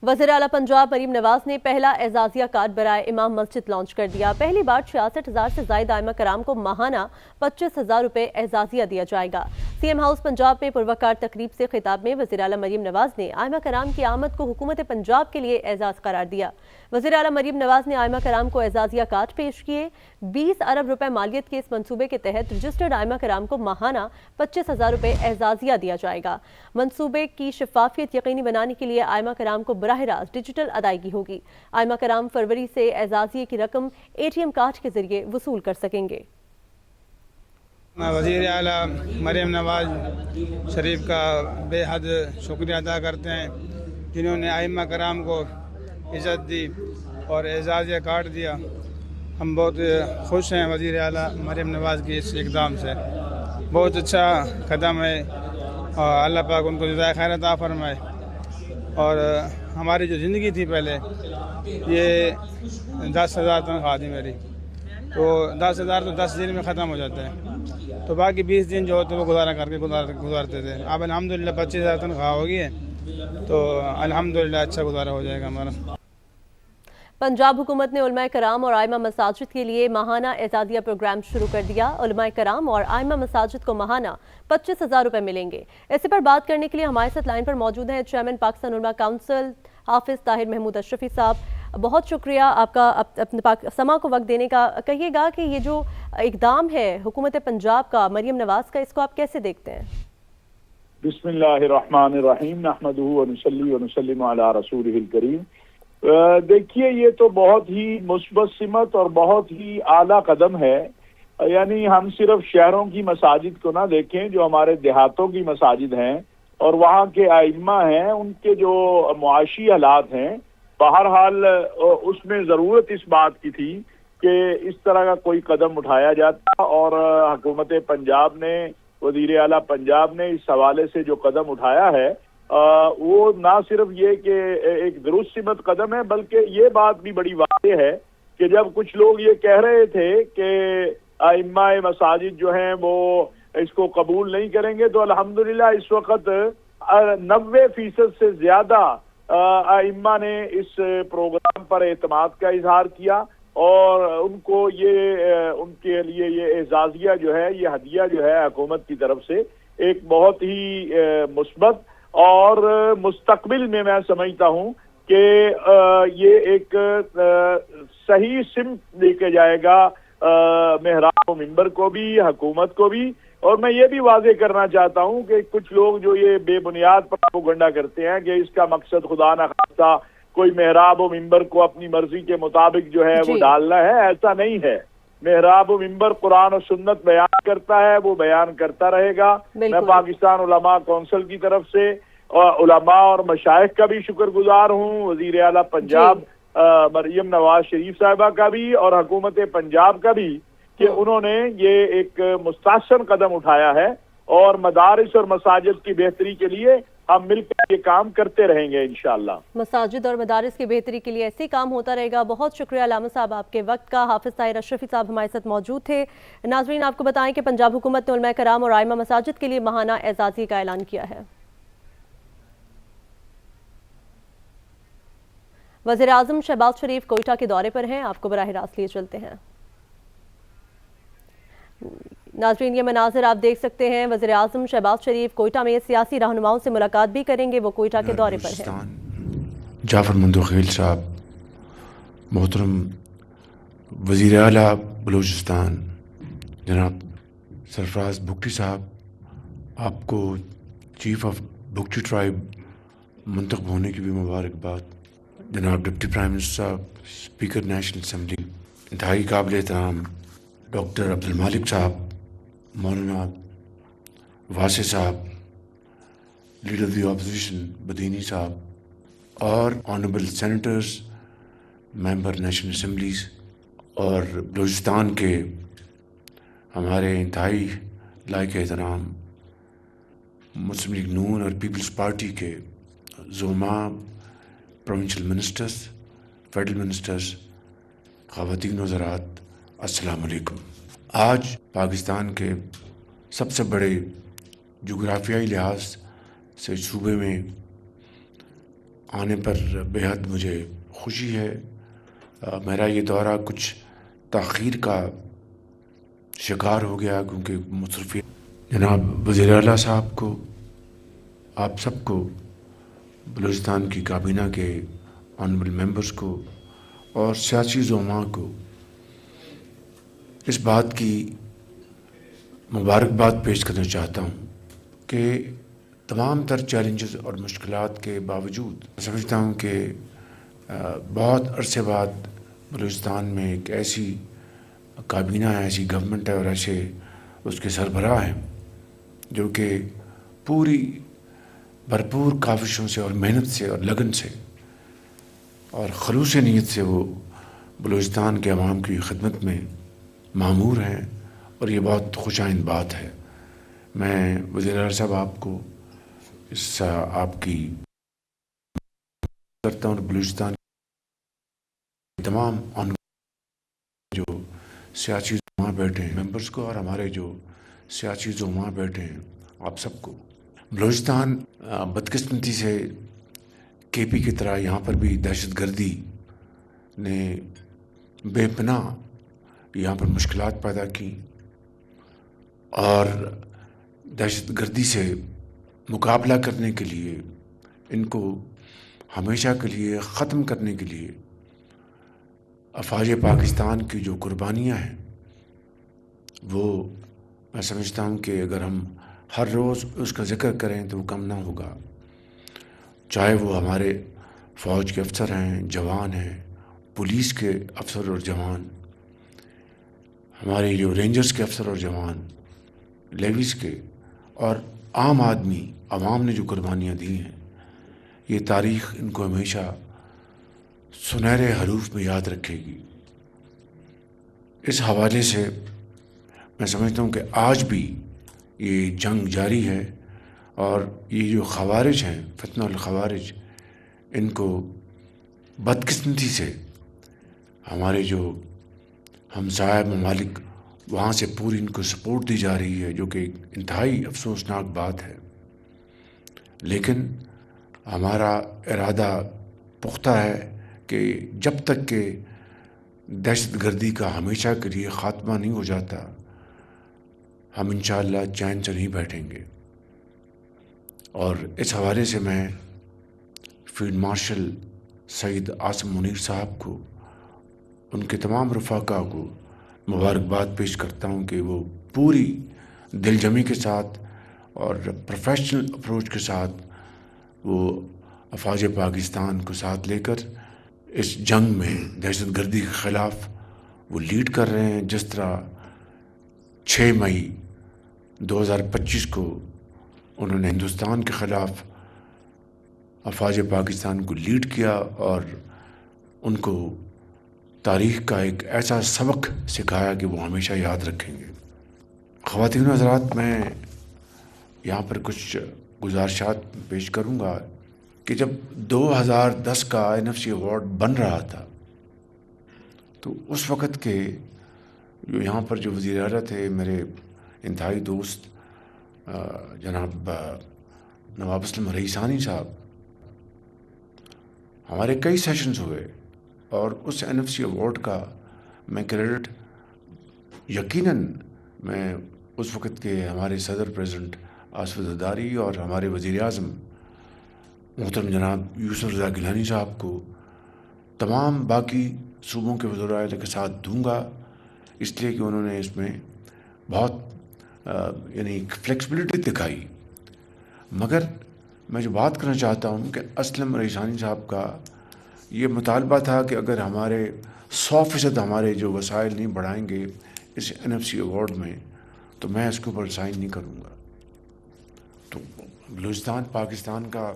वज़ीर आला पंजाब मरीम नवाज ने पहला एजाजिया कार्ड बराए इमाम मस्जिद लॉन्च कर दिया। पहली बार 66,000 से ज़ायद आइमा कराम को माहाना 25,000 रुपये एजाजिया दिया जाएगा। सीएम हाउस पंजाब में पुरवकार तकरीब से खिताब में वज़ीर आला मरीम नवाज ने आइमा कराम की आमद को हुकूमत पंजाब के लिए एजाज करार दिया। वज़ीर आला मरीम नवाज ने आइमा कराम को एजाजिया कार्ड पेश किए। 20 अरब रुपए मालियत के इस मंसूबे के तहत रजिस्टर्ड आइमा कराम को माहाना 25,000 रुपये एजाजिया दिया जाएगा। मंसूबे की शफाफियत यकीनी बनाने के लिए आइमा कराम को बराह रास्त डिजिटल अदायगी होगी। आइमा कराम फरवरी से एजाजिए की रकम एटीएम कार्ड के जरिए वसूल कर सकेंगे। वज़ीर आला मरीम नवाज शरीफ का बेहद शुक्रिया अदा करते हैं जिन्होंने आइमा कराम को इज़्ज़त दी और एजाज़िया कार्ड दिया। हम बहुत खुश हैं वज़ीर आला मरीम नवाज की इस इक़दाम से। बहुत अच्छा कदम है और अल्लाह पाक उनको जज़ाए खैर अता फरमाए। और हमारी जो ज़िंदगी थी पहले ये 10,000 तनख्वाह थी मेरी, तो 10,000 तो 10 दिन में ख़त्म हो जाता है, तो बाकी 20 दिन जो होते वो गुजारा करके गुजारते थे। अब अल्हम्दुलिल्लाह 25,000 तनख्वाह होगी है, तो अल्हम्दुलिल्लाह अच्छा गुजारा हो जाएगा हमारा। पंजाब हुकूमत ने उलमाए कराम और आइमा मसाजिद के लिए माहाना एजाजिया प्रोग्राम शुरू कर दिया। उलमाए कराम और आइमा मसाजिद को माहाना 25,000 रुपये मिलेंगे। इसी पर बात करने के लिए हमारे साथ लाइन पर मौजूद हैं चेयरमैन पाकिस्तान उलमा काउंसिल हाफिज ताहिर महमूद अशरफी साहब। बहुत शुक्रिया आपका अपने समा को वक्त देने का। कहिएगा कि ये जो इकदाम है हुकूमत पंजाब का मरीम नवाज का, इसको आप कैसे देखते हैं? बिस्मिल्लाहिर्रहमानिर्रहीम नहमदुहु व नुसल्ली व नुसल्लिमु अला रसूलिहिल करीम। देखिए, ये तो बहुत ही मुस्बत सिमत और बहुत ही आला कदम है। यानी हम सिर्फ शहरों की मसाजिद को ना देखें, जो हमारे देहातों की मसाजिद हैं और वहाँ के आइम्मा हैं, उनके जो मुआशी हालात हैं, बहरहाल उसमें ज़रूरत इस बात की थी कि इस तरह का कोई कदम उठाया जाता। और हुकूमत पंजाब ने, वज़ीर आला पंजाब ने इस हवाले से जो कदम उठाया है वो ना सिर्फ ये कि एक दुरुस्त सिमत कदम है, बल्कि ये बात भी बड़ी वाज़ेह है कि जब कुछ लोग ये कह रहे थे कि आइम्मा मसाजिद जो हैं वो इसको कबूल नहीं करेंगे, तो अल्हम्दुलिल्लाह इस वक्त 90% से ज्यादा आइम्मा ने इस प्रोग्राम पर एतमाद का इजहार किया और उनको ये उनके लिए ये एजाजिया जो है, ये हदिया जो है हुकूमत की तरफ से एक बहुत ही मुस्बत और मुस्तकबिल में मैं समझता हूँ कि ये एक सही सिमत लेके जाएगा मेहराब व मिंबर को भी, हुकूमत को भी। और मैं ये भी वाज़ेह करना चाहता हूँ कि कुछ लोग जो ये बेबुनियाद प्रोपेगेंडा करते हैं कि इसका मकसद खुदा न खास्ता कोई मेहराब व मिंबर को अपनी मर्जी के मुताबिक जो है वो डालना है, ऐसा नहीं है। मेहराब व मिंबर कुरान और सुन्नत बयान करता है, वो बयान करता रहेगा। मैं पाकिस्तान उलमा कौंसिल की तरफ से उलमा और मशाइख का भी शुक्रगुजार हूँ, वज़ीर आला पंजाब मरीम नवाज शरीफ साहिबा का भी और हुकूमत पंजाब का भी, कि उन्होंने ये एक मुस्तहसन कदम उठाया है। और मदारिस और मसाजिद की बेहतरी के लिए हम मिलकर ये काम करते रहेंगे इंशाअल्लाह। मसाजिद और मदारिस की बेहतरी के लिए ऐसे काम होता रहेगा। बहुत शुक्रिया अलामा साहब आपके वक्त का। हाफिज ताहिर अशरफी साहब हमारे साथ मौजूद थे। नाजरीन, आपको बताएं कि पंजाब हुकूमत ने उलमा कराम और आइमा मसाजिद के लिए माहाना एजाजी का ऐलान किया है। वज़ीर आज़म शहबाज शरीफ कोयटा के दौरे पर हैं, आपको बराह रास्त लिए चलते हैं। नाज़रीन, ये मनाजिर आप देख सकते हैं। वज़ीर आज़म शहबाज शरीफ कोयटा में सियासी रहनुमाओं से मुलाकात भी करेंगे, वो कोयटा के दौरे पर हैं। जाफर मंदोखील साहब, मोहतरम वज़ीर आला बलूचिस्तान जनाब सरफराज बुगटी साहब, आपको चीफ ऑफ बुगटी ट्राइब मुंतखब होने की भी मुबारकबाद। जनाब डिप्टी प्राइम मिनिस्टर साहब, स्पीकर नेशनल असम्बली इंतहाई काबिल एहतराम डॉक्टर अब्दुल मालिक साहब, मौलाना वासे साहब, लीडर ऑफ द अपोजिशन बदीनी साहब और honourable senators, member national assemblies और बलूचिस्तान के हमारे इंतहाई लायक एहतराम मुस्लिम लीग नून और पीपल्स पार्टी के ज़ुमा, प्रोविंशियल मिनिस्टर्स, फेडरल मिनिस्टर्स, ख़वातीन वज़रात, अस्सलाम वालेकुम। आज पाकिस्तान के सबसे बड़े जोग्राफियाई लिहाज से सूबे में آنے پر بےحد مجھے خوشی ہے. میرا یہ دورہ کچھ تاخیر کا شکار ہو گیا کیونکہ مصروفیت. جناب وزیر اعلیٰ صاحب کو، آپ سب کو، بلوچستان کی کابینہ کے آنریبل ممبرز کو اور سیاسی زعماء کو اس بات کی مبارکباد پیش کرنا چاہتا ہوں کہ تمام تر چیلنجز اور مشکلات کے باوجود سمجھتا ہوں کہ بہت عرصے بعد بلوچستان میں ایک ایسی کابینہ ہے، ایسی گورنمنٹ ہے اور ایسے اس کے سربراہ ہیں جو کہ پوری بھرپور کاوشوں سے اور محنت سے اور لگن سے اور خلوص نیت سے وہ بلوچستان کے عوام کی خدمت میں مامور ہیں، اور یہ بہت خوش آئند بات ہے. میں وزیر اعلیٰ صاحب آپ کو اس آپ کی کرتا ہوں. بلوچستان تمام جو سیاسی زعماء بیٹھے ہیں ممبرز کو اور ہمارے جو سیاسی زعماء بیٹھے ہیں آپ سب کو. بلوچستان بدقسمتی سے کے پی کی طرح یہاں پر بھی دہشت گردی نے بے پناہ یہاں پر مشکلات پیدا کی، اور دہشت گردی سے مقابلہ کرنے کے لیے، ان کو ہمیشہ کے لیے ختم کرنے کے لیے افواج پاکستان کی جو قربانیاں ہیں وہ میں سمجھتا ہوں کہ اگر ہم ہر روز اس کا ذکر کریں تو وہ کم نہ ہوگا. چاہے وہ ہمارے فوج کے افسر ہیں، جوان ہیں، پولیس کے افسر اور جوان، ہمارے جو رینجرز کے افسر اور جوان، لیویز کے، اور عام آدمی عوام نے جو قربانیاں دی ہیں، یہ تاریخ ان کو ہمیشہ سنہرے حروف میں یاد رکھے گی. اس حوالے سے میں سمجھتا ہوں کہ آج بھی یہ جنگ جاری ہے، اور یہ جو خوارج ہیں، فتنہ الخوارج، ان کو بدقسمتی سے ہمارے جو ہمسایہ ممالک وہاں سے پوری ان کو سپورٹ دی جا رہی ہے، جو کہ انتہائی افسوسناک بات ہے. لیکن ہمارا ارادہ پختہ ہے کہ جب تک کہ دہشت گردی کا ہمیشہ کے لیے خاتمہ نہیں ہو جاتا، ہم انشاءاللہ چین سے نہیں بیٹھیں گے. اور اس حوالے سے میں فیلڈ مارشل سعید عاصم منیر صاحب کو، ان کے تمام رفقا کو مبارکباد پیش کرتا ہوں کہ وہ پوری دل جمی کے ساتھ اور پروفیشنل اپروچ کے ساتھ وہ افواج پاکستان کو ساتھ لے کر اس جنگ میں دہشت گردی کے خلاف وہ لیڈ کر رہے ہیں. جس طرح 6 مئی 2025 کو انہوں نے ہندوستان کے خلاف افواج پاکستان کو لیڈ کیا، اور ان کو تاریخ کا ایک ایسا سبق سکھایا کہ وہ ہمیشہ یاد رکھیں گے. خواتین و حضرات، میں یہاں پر کچھ گزارشات پیش کروں گا کہ جب 2010 کا NFC ایوارڈ بن رہا تھا تو اس وقت کے جو یہاں پر جو وزیر اعلیٰ تھے، میرے انتہائی دوست جناب نواب اسلم رئیسانی صاحب، ہمارے کئی سیشنز ہوئے، اور اس NFC ایوارڈ کا میں کریڈٹ یقیناً میں اس وقت کے ہمارے صدر پریزیڈنٹ آصف زرداری اور ہمارے وزیر اعظم محترم جناب یوسف رضا گیلانی صاحب کو، تمام باقی صوبوں کے وزراء اعلیٰ کے ساتھ دوں گا، اس لیے کہ انہوں نے اس میں بہت یعنی فلیکسبلٹی دکھائی. مگر میں جو بات کرنا چاہتا ہوں کہ اسلم رئیسانی صاحب کا یہ مطالبہ تھا کہ اگر ہمارے 100% ہمارے جو وسائل نہیں بڑھائیں گے اس NFC ایوارڈ میں تو میں اس کے اوپر سائن نہیں کروں گا. تو بلوچستان پاکستان کا